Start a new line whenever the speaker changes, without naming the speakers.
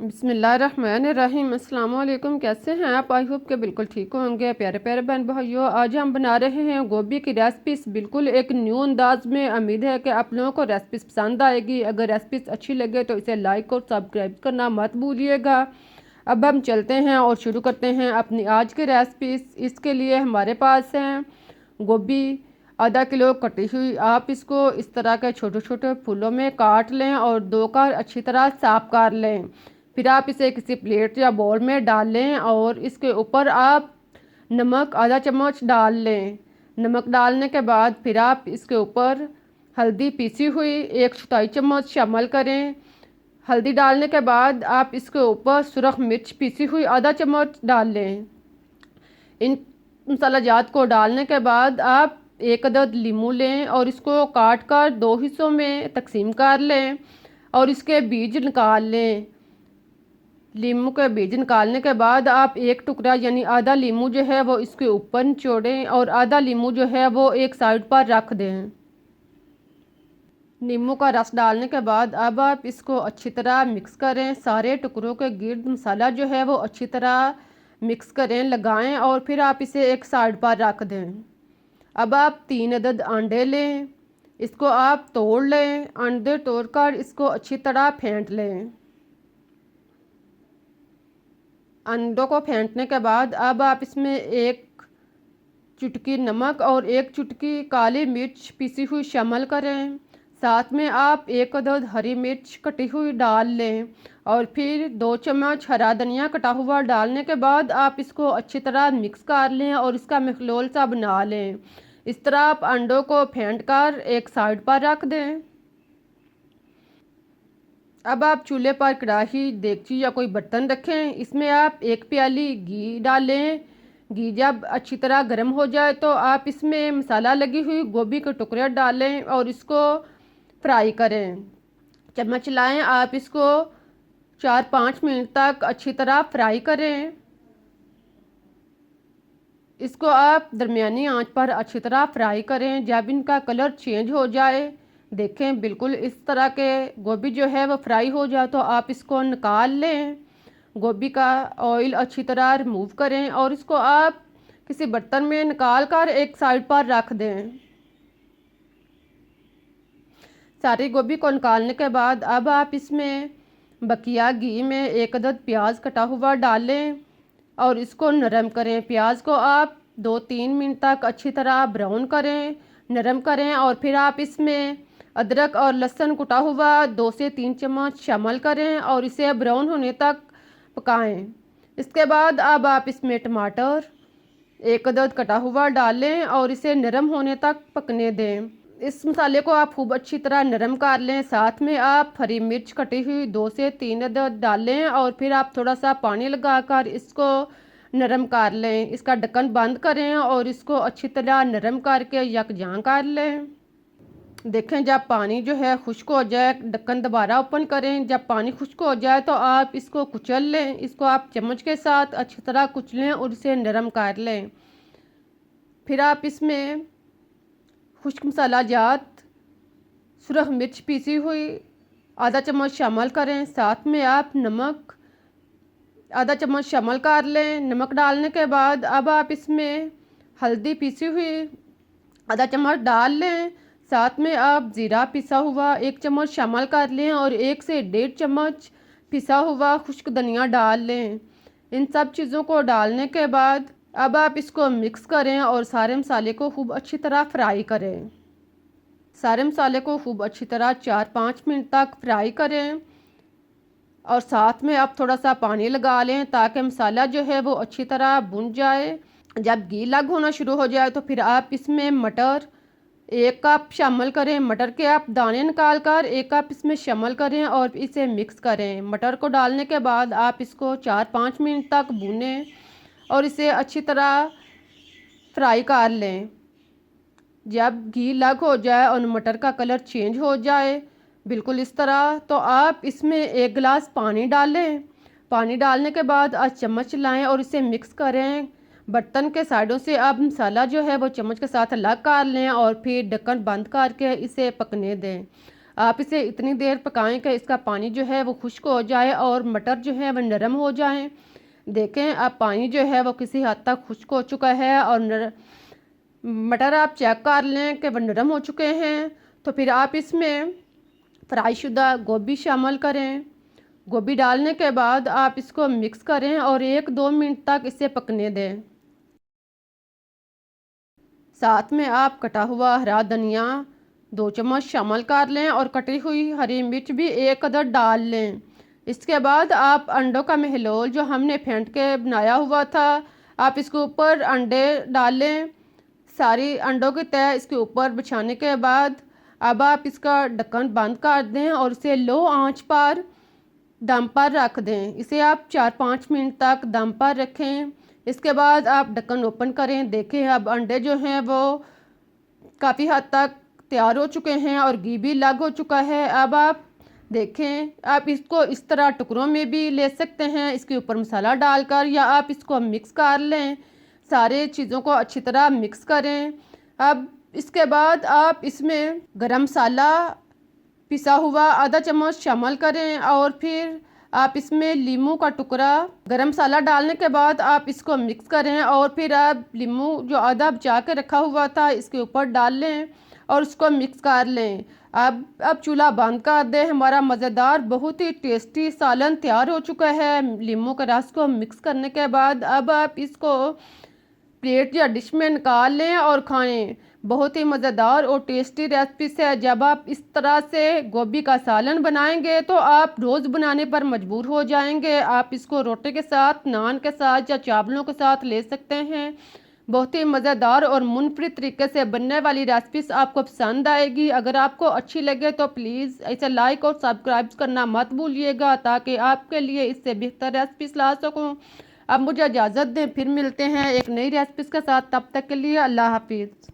बिस्मिल्लाहिर्रहमानिर्रहीम। अस्सलाम वालेकुम। कैसे हैं आप? आई होप के बिल्कुल ठीक होंगे। प्यारे प्यारे बहन भाइयों, आज हम बना रहे हैं गोभी की रेसिपीस, बिल्कुल एक न्यू अंदाज में। उम्मीद है कि आप लोगों को रेसिपीस पसंद आएगी। अगर रेसिपीस अच्छी लगे तो इसे लाइक और सब्सक्राइब करना मत भूलिएगा। अब हम चलते हैं और शुरू करते हैं अपनी आज की रेसिपीस। इसके लिए हमारे पास हैं गोभी आधा किलो कटी हुई। आप इसको इस तरह के छोटे छोटे फूलों में काट लें और दो कर अच्छी तरह साफ कर लें। फिर आप इसे किसी प्लेट या बाउल में डाल लें और इसके ऊपर आप नमक आधा चम्मच डाल लें। नमक डालने के बाद फिर आप इसके ऊपर हल्दी पीसी हुई 1 चौथाई चम्मच शामिल करें। हल्दी डालने के बाद आप इसके ऊपर सुरख मिर्च पीसी हुई आधा चम्मच डाल लें। इन मसाला जात को डालने के बाद आप एक अदद लीमू लें और इसको काट कर दो हिस्सों में तकसीम कर लें और इसके बीज निकाल लें। लीमू के बीज निकालने के बाद आप एक टुकड़ा यानी आधा लीमू जो है वो इसके ऊपर निचोड़ें और आधा लीमू जो है वो एक साइड पर रख दें। नींबू का रस डालने के बाद अब आप इसको अच्छी तरह मिक्स करें। सारे टुकड़ों के गिर्द मसाला जो है वो अच्छी तरह मिक्स करें, लगाएं और फिर आप इसे एक साइड पर रख दें। अब आप 3 अदद अंडे लें, इसको आप तोड़ लें। अंडे तोड़कर इसको अच्छी तरह फेंट लें। अंडों को फेंटने के बाद अब आप इसमें 1 चुटकी नमक और 1 चुटकी काली मिर्च पीसी हुई शामिल करें। साथ में आप 1 अदद हरी मिर्च कटी हुई डाल लें और फिर 2 चम्मच हरा धनिया कटा हुआ डालने के बाद आप इसको अच्छी तरह मिक्स कर लें और इसका मिखलोल सा बना लें। इस तरह आप अंडों को फेंट कर एक साइड पर रख दें। अब आप चूल्हे पर कढ़ाई, देगची या कोई बर्तन रखें। इसमें आप 1 प्याली घी डालें। घी जब अच्छी तरह गर्म हो जाए तो आप इसमें मसाला लगी हुई गोभी के टुकड़े डालें और इसको फ्राई करें। चम्मच लाएं, आप इसको 4-5 मिनट तक अच्छी तरह फ्राई करें। इसको आप दरमियानी आंच पर अच्छी तरह फ्राई करें। जब इनका कलर चेंज हो जाए, देखें बिल्कुल इस तरह के गोभी जो है वो फ्राई हो जाए तो आप इसको निकाल लें। गोभी का ऑयल अच्छी तरह रिमूव करें और इसको आप किसी बर्तन में निकाल कर एक साइड पर रख दें। सारी गोभी को निकालने के बाद अब आप इसमें बकिया घी में 1 अदद प्याज कटा हुआ डालें और इसको नरम करें। प्याज को आप 2-3 मिनट तक अच्छी तरह ब्राउन करें, नरम करें और फिर आप इसमें अदरक और लहसुन कुटा हुआ 2 से 3 चम्मच शामिल करें और इसे ब्राउन होने तक पकाएं। इसके बाद अब आप इसमें टमाटर 1 अदद कटा हुआ डालें और इसे नरम होने तक पकने दें। इस मसाले को आप खूब अच्छी तरह नरम कर लें। साथ में आप हरी मिर्च कटी हुई 2 से 3 अदद डालें और फिर आप थोड़ा सा पानी लगाकर इसको नरम कर लें। इसका ढक्कन बंद करें और इसको अच्छी तरह नरम करके यकजां कर लें। देखें जब पानी जो है खुश्क हो जाए, ढक्कन दोबारा ओपन करें। जब पानी खुश्क हो जाए तो आप इसको कुचल लें। इसको आप चम्मच के साथ अच्छी तरह कुचलें और इसे नरम कर लें। फिर आप इसमें खुश्क मसाला जात सुरख मिर्च पीसी हुई आधा चम्मच शामिल करें। साथ में आप नमक आधा चम्मच शामिल कर लें। नमक डालने के बाद अब आप इसमें हल्दी पीसी हुई आधा चम्मच डाल लें। साथ में आप ज़ीरा पिसा हुआ 1 चम्मच शामिल कर लें और 1 से 1.5 चम्मच पिसा हुआ खुश्क धनिया डाल लें। इन सब चीज़ों को डालने के बाद अब आप इसको मिक्स करें और सारे मसाले को खूब अच्छी तरह फ्राई करें। सारे मसाले को खूब अच्छी तरह 4-5 मिनट तक फ्राई करें और साथ में आप थोड़ा सा पानी लगा लें ताकि मसाला जो है वो अच्छी तरह भुन जाए। जब घी लग होना शुरू हो जाए तो फिर आप इसमें मटर 1 कप शामिल करें। मटर के आप दाने निकाल कर 1 कप इसमें शामिल करें और इसे मिक्स करें। मटर को डालने के बाद आप इसको 4-5 मिनट तक भूनें और इसे अच्छी तरह फ्राई कर लें। जब घी लग हो जाए और मटर का कलर चेंज हो जाए बिल्कुल इस तरह, तो आप इसमें 1 गिलास पानी डालें। पानी डालने के बाद आज चम्मच लाएं और इसे मिक्स करें। बर्तन के साइडों से आप मसाला जो है वो चम्मच के साथ अलग कर लें और फिर ढक्कन बंद करके इसे पकने दें। आप इसे इतनी देर पकाएं कि इसका पानी जो है वो खुश्क हो जाए और मटर जो है वो नरम हो जाए। देखें अब पानी जो है वो किसी हद तक खुश्क हो चुका है और मटर आप चेक कर लें कि वो नरम हो चुके हैं। तो फिर आप इसमें फ्राई शुदा गोभी शामिल करें। गोभी डालने के बाद आप इसको मिक्स करें और 1-2 मिनट तक इसे पकने दें। साथ में आप कटा हुआ हरा धनिया 2 चम्मच शामिल कर लें और कटी हुई हरी मिर्च भी 1 अदद डाल लें। इसके बाद आप अंडों का महलूल जो हमने फेंट के बनाया हुआ था, आप इसके ऊपर अंडे डालें। सारी अंडों की तह इसके ऊपर बिछाने के बाद अब आप इसका ढक्कन बंद कर दें और इसे लो आंच पर दम पर रख दें। इसे आप 4-5 मिनट तक दम पर रखें। इसके बाद आप ढक्कन ओपन करें। देखें अब अंडे जो हैं वो काफ़ी हद तक तैयार हो चुके हैं और घी भी लग हो चुका है। अब आप देखें, आप इसको इस तरह टुकड़ों में भी ले सकते हैं इसके ऊपर मसाला डालकर, या आप इसको मिक्स कर लें। सारे चीज़ों को अच्छी तरह मिक्स करें। अब इसके बाद आप इसमें गरम मसाला पिसा हुआ आधा चम्मच शामिल करें और फिर आप इसमें लीमू का टुकड़ा, गरम मसाला डालने के बाद आप इसको मिक्स करें और फिर आप लीमू जो आधा बचा के रखा हुआ था इसके ऊपर डाल लें और उसको मिक्स कर लें। अब चूल्हा बंद कर दें। हमारा मज़ेदार बहुत ही टेस्टी सालन तैयार हो चुका है। लीमू के रस को मिक्स करने के बाद अब आप इसको प्लेट या डिश में निकाल लें और खाएं। बहुत ही मज़ेदार और टेस्टी रेसिपी है। जब आप इस तरह से गोभी का सालन बनाएंगे तो आप रोज़ बनाने पर मजबूर हो जाएंगे। आप इसको रोटी के साथ, नान के साथ या चावलों के साथ ले सकते हैं। बहुत ही मज़ेदार और मुनफरिद तरीके से बनने वाली रेसिपी आपको पसंद आएगी। अगर आपको अच्छी लगे तो प्लीज़ इसे लाइक और सब्सक्राइब करना मत भूलिएगा ताकि आपके लिए इससे बेहतर रेसिपी ला सकूँ। अब मुझे इजाज़त दें, फिर मिलते हैं एक नई रेसिपी के साथ। तब तक के लिए अल्लाह हाफिज़।